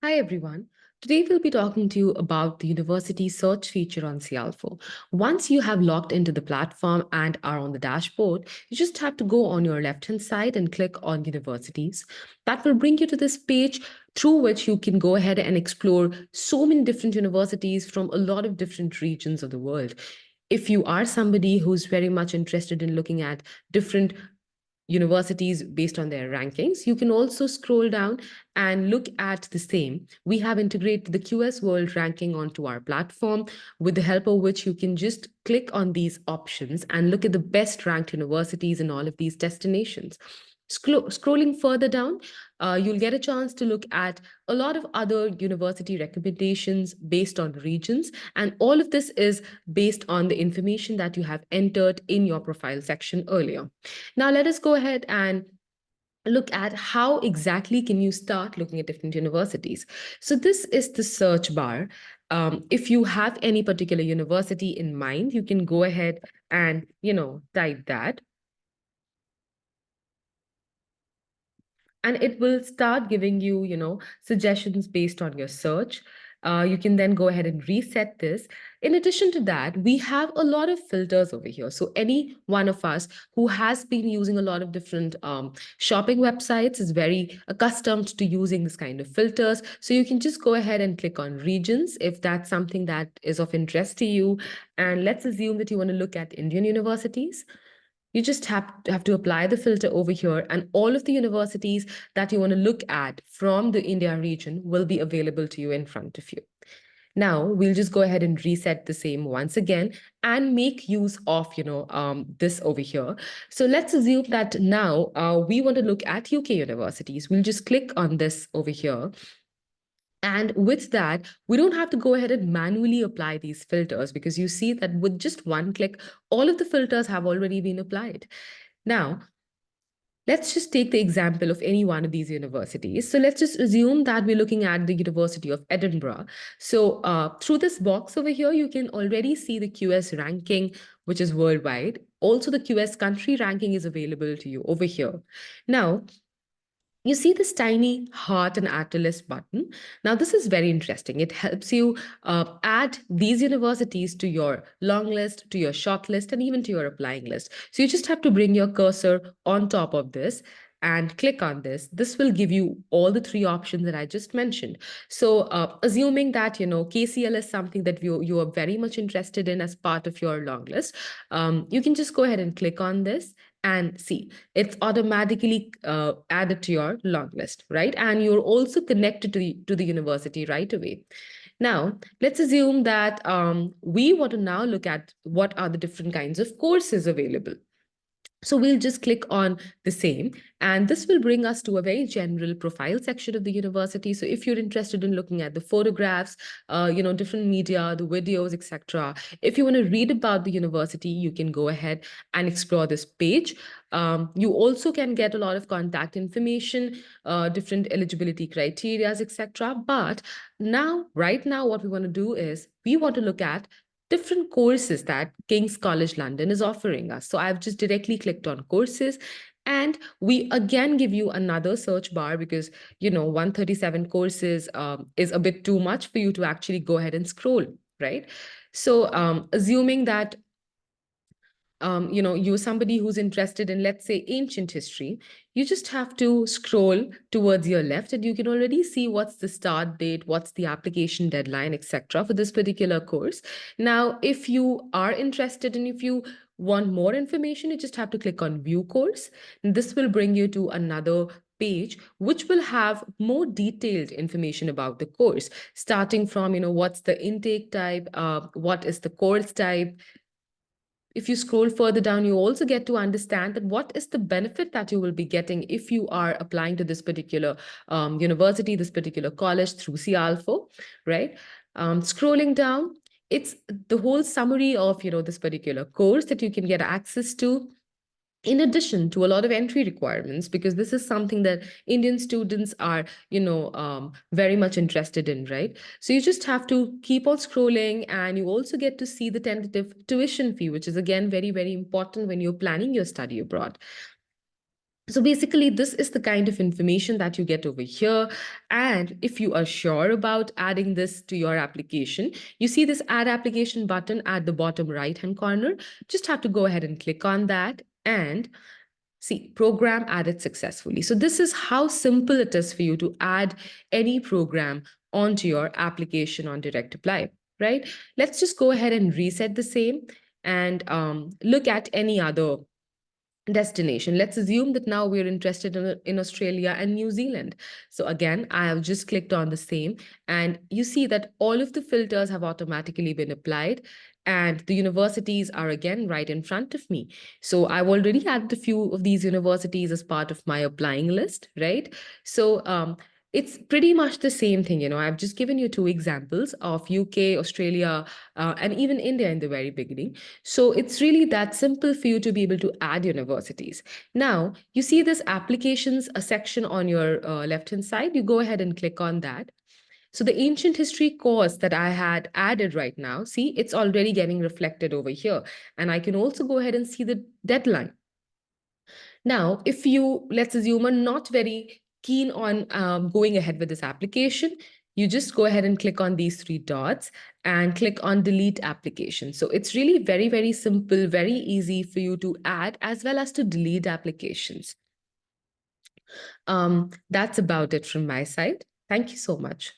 Hi everyone. Today we'll be talking to you about the university search feature on Cialfo. Once you have logged into the platform and are on the dashboard, you just have to go on your left-hand side and click on universities. That will bring you to this page through which you can go ahead and explore so many different universities from a lot of different regions of the world. If you are somebody who's very much interested in looking at different universities based on their rankings, you can also scroll down and look at the same. We have integrated the QS World ranking onto our platform, with the help of which you can just click on these options and look at the best ranked universities in all of these destinations. Scrolling further down, you'll get a chance to look at a lot of other university recommendations based on regions. And all of this is based on the information that you have entered in your profile section earlier. Now, let us go ahead and look at how exactly can you start looking at different universities. So this is the search bar. If you have any particular university in mind, you can go ahead and, type that. And it will start giving you, suggestions based on your search. You can then go ahead and reset this. In addition to that, we have a lot of filters over here. So any one of us who has been using a lot of different shopping websites is very accustomed to using this kind of filters. So you can just go ahead and click on regions if that's something that is of interest to you. And let's assume that you want to look at Indian universities. You just have to apply the filter over here, and all of the universities that you want to look at from the India region will be available to you in front of you. Now we'll just go ahead and reset the same once again and make use of this over here. So let's assume that now we want to look at UK universities. We'll just click on this over here. And with that, we don't have to go ahead and manually apply these filters, because you see that with just one click, all of the filters have already been applied. Now, let's just take the example of any one of these universities. So let's just assume that we're looking at the University of Edinburgh. So through this box over here, you can already see the QS ranking, which is worldwide. Also, the QS country ranking is available to you over here. Now, you see this tiny heart and add to list button. Now, this is very interesting. It helps you add these universities to your long list, to your short list, and even to your applying list. So you just have to bring your cursor on top of this and click on this. This will give you all the three options that I just mentioned. So assuming that, KCL is something that you are very much interested in as part of your long list, you can just go ahead and click on this and see it's automatically added to your long list, right? And you're also connected to the university right away. Now, let's assume that we want to now look at what are the different kinds of courses available. So we'll just click on the same, and this will bring us to a very general profile section of the university. So if you're interested in looking at the photographs, different media, the videos, etc., if you want to read about the university, you can go ahead and explore this page. You also can get a lot of contact information, different eligibility criterias, etc. But right now, what we want to do is we want to look at different courses that King's College London is offering us. So I've just directly clicked on courses, and we again give you another search bar, because 137 courses is a bit too much for you to actually go ahead and scroll, right? So assuming that you're somebody who's interested in, let's say, ancient history, you just have to scroll towards your left, and you can already see what's the start date, what's the application deadline, etc., for this particular course. Now, if you are interested and if you want more information, you just have to click on view course. And this will bring you to another page which will have more detailed information about the course, starting from what's the intake type, what is the course type. If you scroll further down, you also get to understand that what is the benefit that you will be getting if you are applying to this particular university, this particular college through Cialfo, right? Scrolling down, it's the whole summary of this particular course that you can get access to, in addition to a lot of entry requirements, because this is something that Indian students are very much interested in, right? So you just have to keep on scrolling, and you also get to see the tentative tuition fee, which is again very, very important when you're planning your study abroad. So basically, this is the kind of information that you get over here. And if you are sure about adding this to your application, you see this add application button at the bottom right-hand corner. Just have to go ahead and click on that and see, program added successfully. So this is how simple it is for you to add any program onto your application on Direct Apply, right? Let's just go ahead and reset the same and look at any other destination. Let's assume that now we're interested in Australia and New Zealand. So again, I have just clicked on the same, and you see that all of the filters have automatically been applied, and the universities are again right in front of me. So I've already added a few of these universities as part of my applying list, right? So it's pretty much the same thing. I've just given you two examples of UK, Australia, and even India in the very beginning. So it's really that simple for you to be able to add universities. Now, you see this applications a section on your left-hand side. You go ahead and click on that. So the ancient history course that I had added right now, see, it's already getting reflected over here. And I can also go ahead and see the deadline. Now, if you, let's assume, are not very keen on going ahead with this application, you just go ahead and click on these three dots and click on delete application. So it's really very, very simple, very easy for you to add as well as to delete applications. That's about it from my side. Thank you so much.